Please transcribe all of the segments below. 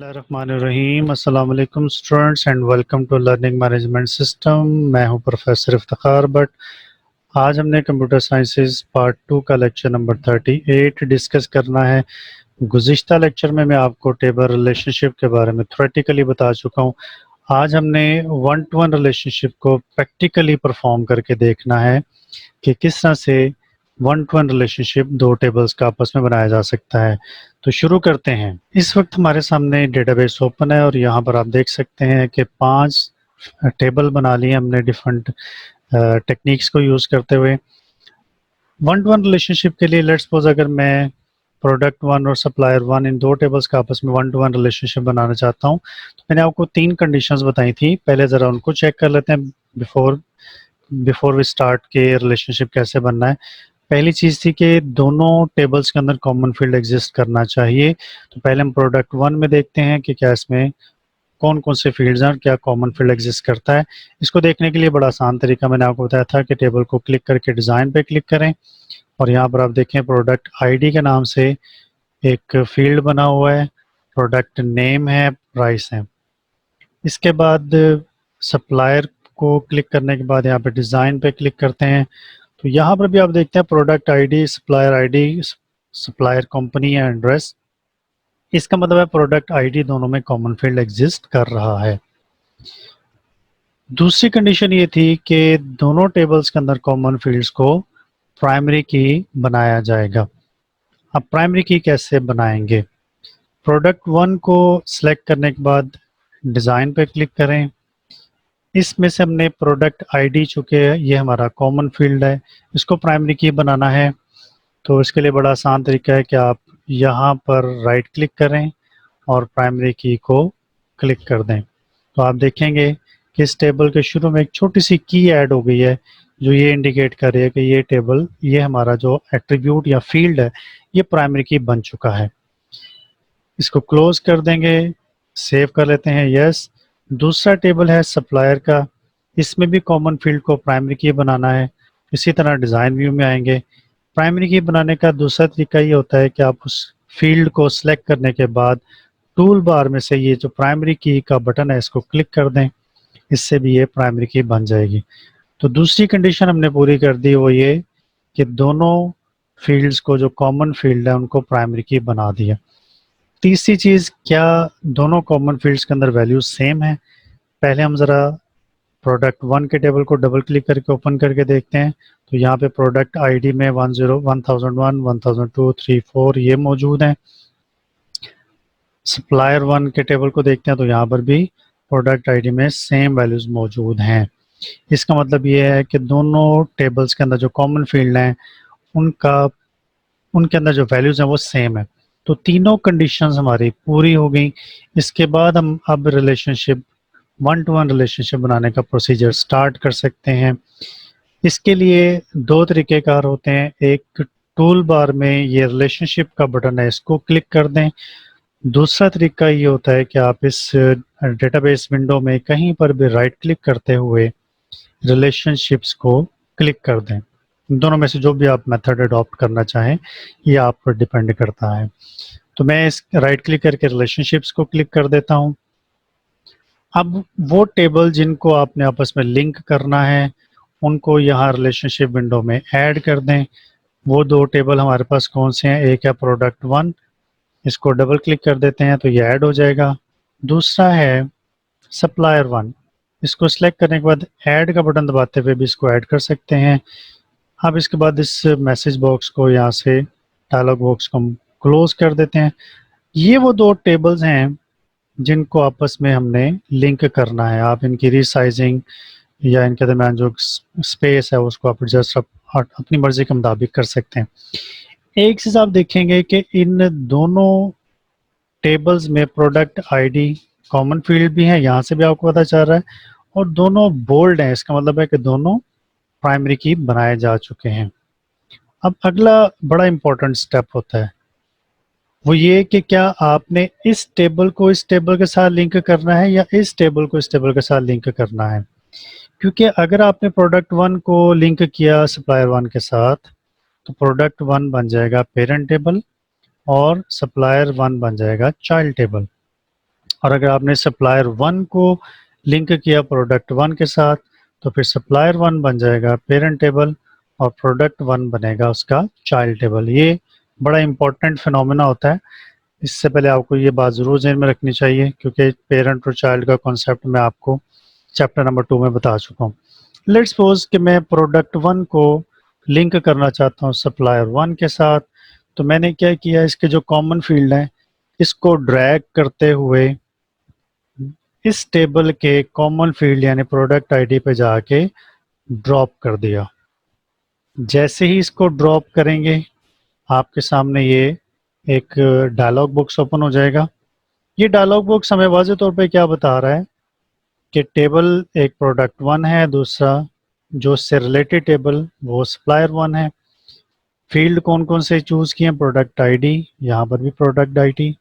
बिस्मिल्लाहिर्रहमानिर्रहीम। अस्सलाम वालेकुम students and welcome to learning management system. मैं हूं प्रोफेसर इफ्तिखार भट्ट। आज हमने कंप्यूटर साइंसेज पार्ट 2 का लेक्चर नंबर 38 डिस्कस करना है। गुज़िश्ता लेक्चर में मैं आपको टेबल रिलेशनशिप के बारे में थ्योरेटिकली बता चुका हूं। आज हमने वन टू वन रिलेशनशिप को प्रैक्टिकली परफॉर्म करके देखना है कि किस तरह से वन टू वन रिलेशनशिप दो टेबल्स का आपस में बनाया जा सकता है। तो शुरू करते हैं। इस वक्त हमारे सामने डेटाबेस ओपन है और यहाँ पर आप देख सकते हैं कि 5 टेबल बना लिए हमने डिफरेंट टेक्निक्स को यूज़ करते हुए। वन टू वन रिलेशनशिप के लिए लेट्स सपोज अगर मैं प्रोडक्ट वन और सप्लायर वन इन दो टेबल्स का आपस में वन टू वन रिलेशनशिप बनाना चाहता हूँ, तो मैंने आपको 3 कंडीशंस बताई थी। पहले ज़रा उनको चेक कर लेते हैं बिफोर वी स्टार्ट के रिलेशनशिप कैसे बनना है। पहली चीज़ थी कि दोनों टेबल्स के अंदर कॉमन फील्ड एग्जिस्ट करना चाहिए। तो पहले हम प्रोडक्ट वन में देखते हैं कि क्या इसमें कौन कौन से फील्ड्स हैं और क्या कॉमन फील्ड एग्जिस्ट करता है। इसको देखने के लिए बड़ा आसान तरीका मैंने आपको बताया था कि टेबल को क्लिक करके डिज़ाइन पे क्लिक करें और यहाँ पर आप देखें प्रोडक्ट आईडी के नाम से एक फील्ड बना हुआ है, प्रोडक्ट नेम है, प्राइस है। इसके बाद सप्लायर को क्लिक करने के बाद यहाँ पे डिज़ाइन पे क्लिक करते हैं तो यहाँ पर भी आप देखते हैं प्रोडक्ट आईडी, सप्लायर कंपनी या एड्रेस। इसका मतलब है प्रोडक्ट आईडी दोनों में कॉमन फील्ड एग्जिस्ट कर रहा है। दूसरी कंडीशन ये थी कि दोनों टेबल्स के अंदर कॉमन फील्ड्स को प्राइमरी की बनाया जाएगा। अब प्राइमरी की कैसे बनाएंगे? प्रोडक्ट वन को सिलेक्ट करने के बाद डिज़ाइन पे क्लिक करें। इसमें से हमने प्रोडक्ट आईडी, चूँकि ये हमारा कॉमन फील्ड है, इसको प्राइमरी की बनाना है। तो इसके लिए बड़ा आसान तरीका है कि आप यहाँ पर राइट क्लिक करें और प्राइमरी की को क्लिक कर दें। तो आप देखेंगे कि इस टेबल के शुरू में एक छोटी सी की ऐड हो गई है जो ये इंडिकेट कर रही है कि ये टेबल, ये हमारा जो एट्रीब्यूट या फील्ड है, ये प्राइमरी की बन चुका है। इसको क्लोज कर देंगे, सेव कर लेते हैं, यस। दूसरा टेबल है सप्लायर का, इसमें भी कॉमन फील्ड को प्राइमरी की बनाना है। इसी तरह डिज़ाइन व्यू में आएंगे। प्राइमरी की बनाने का दूसरा तरीका ये होता है कि आप उस फील्ड को सिलेक्ट करने के बाद टूल बार में से ये जो प्राइमरी की का बटन है इसको क्लिक कर दें, इससे भी ये प्राइमरी की बन जाएगी। तो दूसरी कंडीशन हमने पूरी कर दी, वो ये कि दोनों फील्ड्स को जो कॉमन फील्ड है उनको प्राइमरी की बना दिया। तीसरी चीज़, क्या दोनों कॉमन फील्ड्स के अंदर वैल्यूज सेम है? पहले हम ज़रा प्रोडक्ट वन के टेबल को डबल क्लिक करके ओपन करके देखते हैं। तो यहाँ पे प्रोडक्ट आईडी में 1001, 1002, 3, 4 ये मौजूद हैं। सप्लायर वन के टेबल को देखते हैं तो यहाँ पर भी प्रोडक्ट आईडी में सेम वैल्यूज मौजूद हैं। इसका मतलब ये है कि दोनों टेबल्स के अंदर जो कॉमन फील्ड हैं उनके अंदर जो वैल्यूज हैं वो सेम है। तो तीनों कंडीशंस हमारी पूरी हो गई। इसके बाद हम अब relationship, one two one relationship बनाने का प्रोसीजर स्टार्ट कर सकते हैं। इसके लिए दो तरीक़ेकार होते हैं। एक, टूल बार में ये रिलेशनशिप का बटन है, इसको क्लिक कर दें। दूसरा तरीका ये होता है कि आप इस डेटाबेस विंडो में कहीं पर भी राइट क्लिक करते हुए रिलेशनशिप्स को क्लिक कर दें। दोनों में से जो भी आप मेथड अडॉप्ट करना चाहें ये आप पर डिपेंड करता है। तो मैं इस राइट क्लिक करके रिलेशनशिप्स को क्लिक कर देता हूँ। अब वो टेबल जिनको आपने आपस में लिंक करना है उनको यहाँ रिलेशनशिप विंडो में ऐड कर दें। वो दो टेबल हमारे पास कौन से हैं? एक है प्रोडक्ट वन, इसको डबल क्लिक कर देते हैं तो ये ऐड हो जाएगा। दूसरा है सप्लायर वन, इसको सिलेक्ट करने के बाद ऐड का बटन दबाते हुए भी इसको ऐड कर सकते हैं। अब इसके बाद इस मैसेज बॉक्स को, यहाँ से डायलॉग बॉक्स को हम क्लोज कर देते हैं। ये वो दो टेबल्स हैं जिनको आपस में हमने लिंक करना है। आप इनकी रीसाइजिंग या इनके दरमियान जो स्पेस है उसको आप एडजस्ट अपनी मर्जी के मुताबिक कर सकते हैं। एक चीज़ आप देखेंगे कि इन दोनों टेबल्स में प्रोडक्ट आईडी कॉमन फील्ड भी है, यहाँ से भी आपको पता चल रहा है, और दोनों बोल्ड हैं। इसका मतलब है कि दोनों प्राइमरी की बनाए जा चुके हैं। अब अगला बड़ा इंपॉर्टेंट स्टेप होता है वो ये कि क्या आपने इस टेबल को इस टेबल के साथ लिंक करना है या इस टेबल को इस टेबल के साथ लिंक करना है। क्योंकि अगर आपने प्रोडक्ट वन को लिंक किया सप्लायर वन के साथ तो प्रोडक्ट वन बन जाएगा पेरेंट टेबल और सप्लायर वन बन जाएगा चाइल्ड टेबल। और अगर आपने सप्लायर 1 को लिंक किया प्रोडक्ट 1 के साथ तो फिर सप्लायर 1 बन जाएगा पेरेंट टेबल और प्रोडक्ट 1 बनेगा उसका चाइल्ड टेबल। ये बड़ा इंपॉर्टेंट फिनोमेना होता है, इससे पहले आपको ये बात ज़रूर ज़हन में रखनी चाहिए क्योंकि पेरेंट और चाइल्ड का कॉन्सेप्ट मैं आपको चैप्टर नंबर 2 में बता चुका हूँ। लेट्स सपोज कि मैं प्रोडक्ट 1 को लिंक करना चाहता हूँ सप्लायर 1 के साथ, तो मैंने क्या किया, इसके जो कॉमन फील्ड हैं इसको ड्रैग करते हुए इस टेबल के कॉमन फील्ड यानी प्रोडक्ट आईडी पे जाके ड्रॉप कर दिया। जैसे ही इसको ड्रॉप करेंगे आपके सामने ये एक डायलॉग बॉक्स ओपन हो जाएगा। ये डायलॉग बॉक्स हमें वाज़े तौर पे क्या बता रहा है कि टेबल एक प्रोडक्ट 1 है, दूसरा जो उससे रिलेटेड टेबल वो सप्लायर 1 है। फील्ड कौन कौन से चूज़ किए हैं, प्रोडक्ट आईडी, यहाँ पर भी प्रोडक्ट आईडी,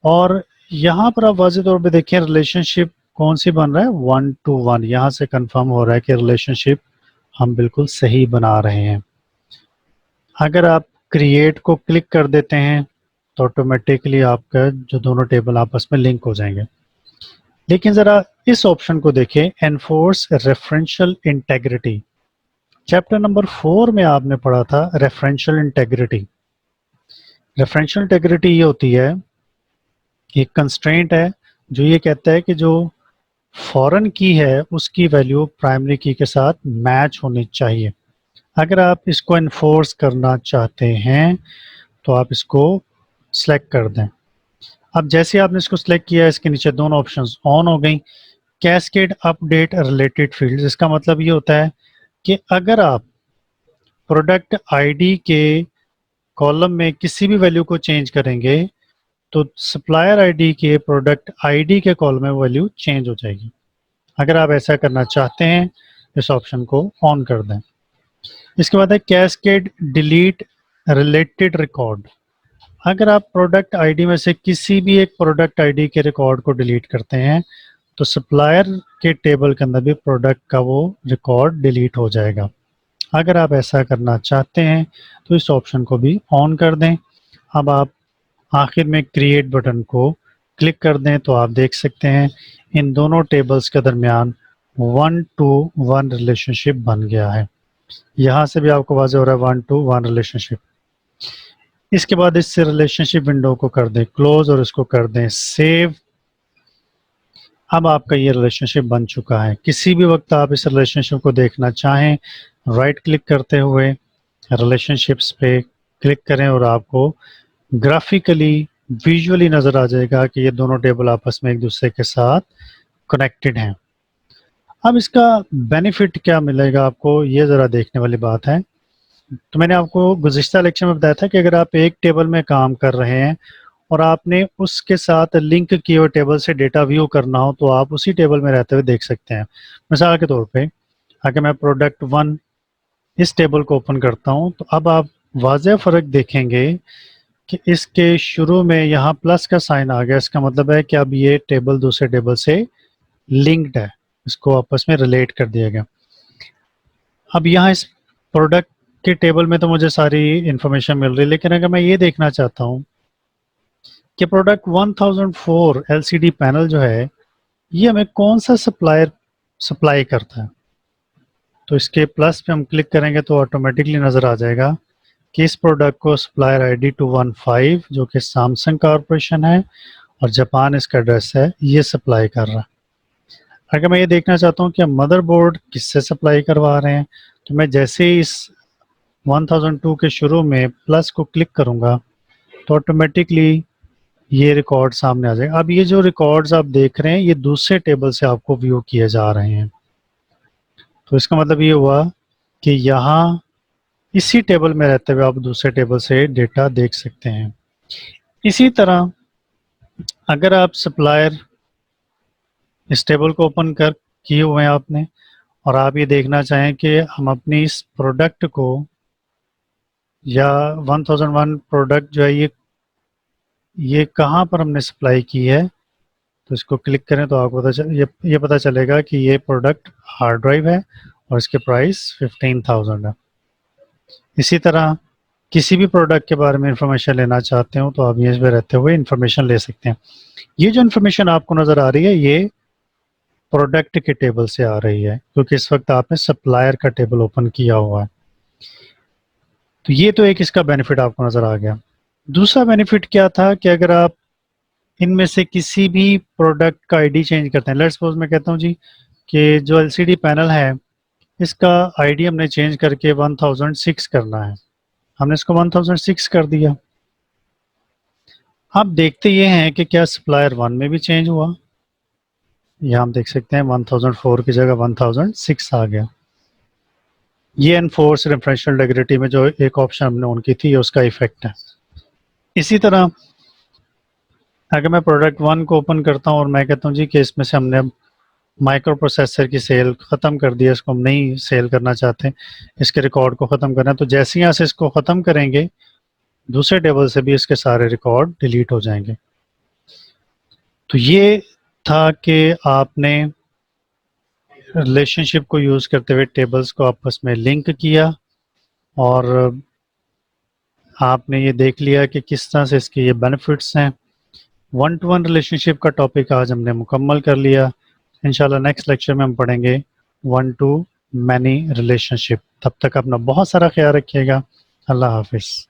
और यहाँ पर आप वाज़े तौर पे देखें रिलेशनशिप कौन सी बन रहा है, 1 to 1। यहाँ से कंफर्म हो रहा है कि रिलेशनशिप हम बिल्कुल सही बना रहे हैं। अगर आप क्रिएट को क्लिक कर देते हैं तो ऑटोमेटिकली आपका जो दोनों टेबल आपस में लिंक हो जाएंगे। लेकिन ज़रा इस ऑप्शन को देखें, enforce referential integrity. Chapter number 4 में आपने पढ़ा था रेफरेंशियल इंटेग्रिटी। रेफरेंशियल इंटेग्रिटी ये होती है, एक कंस्ट्रेंट है जो ये कहता है कि जो फॉरेन की है उसकी वैल्यू प्राइमरी की के साथ मैच होनी चाहिए। अगर आप इसको इन्फोर्स करना चाहते हैं तो आप इसको सिलेक्ट कर दें। अब जैसे आपने इसको सिलेक्ट किया, इसके नीचे दोनों ऑप्शंस ऑन हो गई। कैस्केड अपडेट रिलेटेड फील्ड्स, इसका मतलब ये होता है कि अगर आप प्रोडक्ट आईडी के कॉलम में किसी भी वैल्यू को चेंज करेंगे तो सप्लायर आईडी के प्रोडक्ट आईडी के कॉलम में वैल्यू चेंज हो जाएगी। अगर आप ऐसा करना चाहते हैं इस ऑप्शन को ऑन कर दें। इसके बाद है कैस्केड डिलीट रिलेटेड रिकॉर्ड। अगर आप प्रोडक्ट आईडी में से किसी भी एक प्रोडक्ट आईडी के रिकॉर्ड को डिलीट करते हैं तो सप्लायर के टेबल के अंदर भी प्रोडक्ट का वो रिकॉर्ड डिलीट हो जाएगा। अगर आप ऐसा करना चाहते हैं तो इस ऑप्शन को भी ऑन कर दें। अब आप आखिर में क्रिएट बटन को क्लिक कर दें तो आप देख सकते हैं इन दोनों टेबल्स के दरमियान 1 to 1 रिलेशनशिप बन गया है। यहाँ से भी आपको वाज़ेह हो रहा है 1 to 1 रिलेशनशिप। इसके बाद इससे रिलेशनशिप विंडो को कर दें क्लोज और इसको कर दें सेव। अब आपका ये रिलेशनशिप बन चुका है। किसी भी वक्त आप इस रिलेशनशिप को देखना चाहें, राइट क्लिक करते हुए रिलेशनशिप्स पे क्लिक करें और आपको ग्राफिकली विजुअली नज़र आ जाएगा कि ये दोनों टेबल आपस में एक दूसरे के साथ कनेक्टेड हैं। अब इसका बेनिफिट क्या मिलेगा आपको, ये ज़रा देखने वाली बात है। तो मैंने आपको गुज़िश्ता लेक्चर में बताया था कि अगर आप एक टेबल में काम कर रहे हैं और आपने उसके साथ लिंक किए हुए टेबल से डेटा व्यू करना हो तो आप उसी टेबल में रहते हुए देख सकते हैं। मिसाल के तौर पे अगर मैं प्रोडक्ट 1 इस टेबल को ओपन करता हूं तो अब आप वाज़ेह फ़र्क देखेंगे कि इसके शुरू में यहाँ प्लस का साइन आ गया। इसका मतलब है कि अब ये टेबल दूसरे टेबल से लिंक्ड है, इसको आपस में रिलेट कर दिया गया। अब यहाँ इस प्रोडक्ट के टेबल में तो मुझे सारी इंफॉर्मेशन मिल रही है, लेकिन अगर मैं ये देखना चाहता हूँ कि प्रोडक्ट 1004 एलसीडी पैनल जो है ये हमें कौन सा सप्लायर सप्लाई करता है, तो इसके प्लस पे हम क्लिक करेंगे तो ऑटोमेटिकली नज़र आ जाएगा कि इस प्रोडक्ट को सप्लायर आईडी 215 जो कि सैमसंग कॉरपोरेशन है और जापान इसका एड्रेस है, ये सप्लाई कर रहा है। अगर मैं ये देखना चाहता हूँ कि मदरबोर्ड किससे सप्लाई करवा रहे हैं तो मैं जैसे ही इस 1002 के शुरू में प्लस को क्लिक करूँगा तो ऑटोमेटिकली ये रिकॉर्ड सामने आ जाएगा। अब ये जो रिकॉर्ड्स आप देख रहे हैं ये दूसरे टेबल से आपको व्यू किए जा रहे हैं, तो इसका मतलब ये हुआ कि यहाँ इसी टेबल में रहते हुए आप दूसरे टेबल से डेटा देख सकते हैं। इसी तरह अगर आप सप्लायर इस टेबल को ओपन कर किए हुए हैं आपने और आप ये देखना चाहें कि हम अपनी इस प्रोडक्ट को या 1001 प्रोडक्ट जो है ये कहाँ पर हमने सप्लाई की है, तो इसको क्लिक करें तो आपको ये पता चलेगा कि ये प्रोडक्ट हार्ड ड्राइव है और इसके प्राइस 15,000 है। इसी तरह किसी भी प्रोडक्ट के बारे में इंफॉर्मेशन लेना चाहते हो तो आप यहीं पे रहते हुए इंफॉर्मेशन ले सकते हैं। ये जो इंफॉर्मेशन आपको नज़र आ रही है ये प्रोडक्ट के टेबल से आ रही है, क्योंकि इस वक्त आपने सप्लायर का टेबल ओपन किया हुआ है। तो ये तो एक इसका बेनिफिट आपको नज़र आ गया। दूसरा बेनिफिट क्या था कि अगर आप इनमें से किसी भी प्रोडक्ट का आईडी चेंज करते हैं, लेट्स सपोज मैं कहता हूँ जी कि जो एलसीडी पैनल है इसका आईडी हमने चेंज करके 1006 करना है, हमने इसको 1006 कर दिया। आप देखते ये हैं कि क्या सप्लायर 1 में भी चेंज हुआ, यहाँ हम देख सकते हैं 1004 की जगह 1006 आ गया। ये एनफोर्स रेफरेंशियल इंटीग्रिटी में जो एक ऑप्शन हमने ऑन की थी उसका इफेक्ट है। इसी तरह अगर मैं प्रोडक्ट 1 को ओपन करता हूँ और मैं कहता हूँ जी कि इसमें से हमने माइक्रो प्रोसेसर की सेल ख़त्म कर दिया, इसको हम नहीं सेल करना चाहते, इसके रिकॉर्ड को ख़त्म करना है, तो जैसे ही यहाँ से इसको ख़त्म करेंगे दूसरे टेबल से भी इसके सारे रिकॉर्ड डिलीट हो जाएंगे। तो ये था कि आपने रिलेशनशिप को यूज़ करते हुए टेबल्स को आपस में लिंक किया और आपने ये देख लिया कि किस तरह से इसके ये बेनिफिट्स हैं। 1 to 1 रिलेशनशिप का टॉपिक आज हमने मुकम्मल कर लिया। इंशाल्लाह नेक्स्ट लेक्चर में हम पढ़ेंगे 1 to many रिलेशनशिप। तब तक अपना बहुत सारा ख्याल रखिएगा। अल्लाह हाफिज़।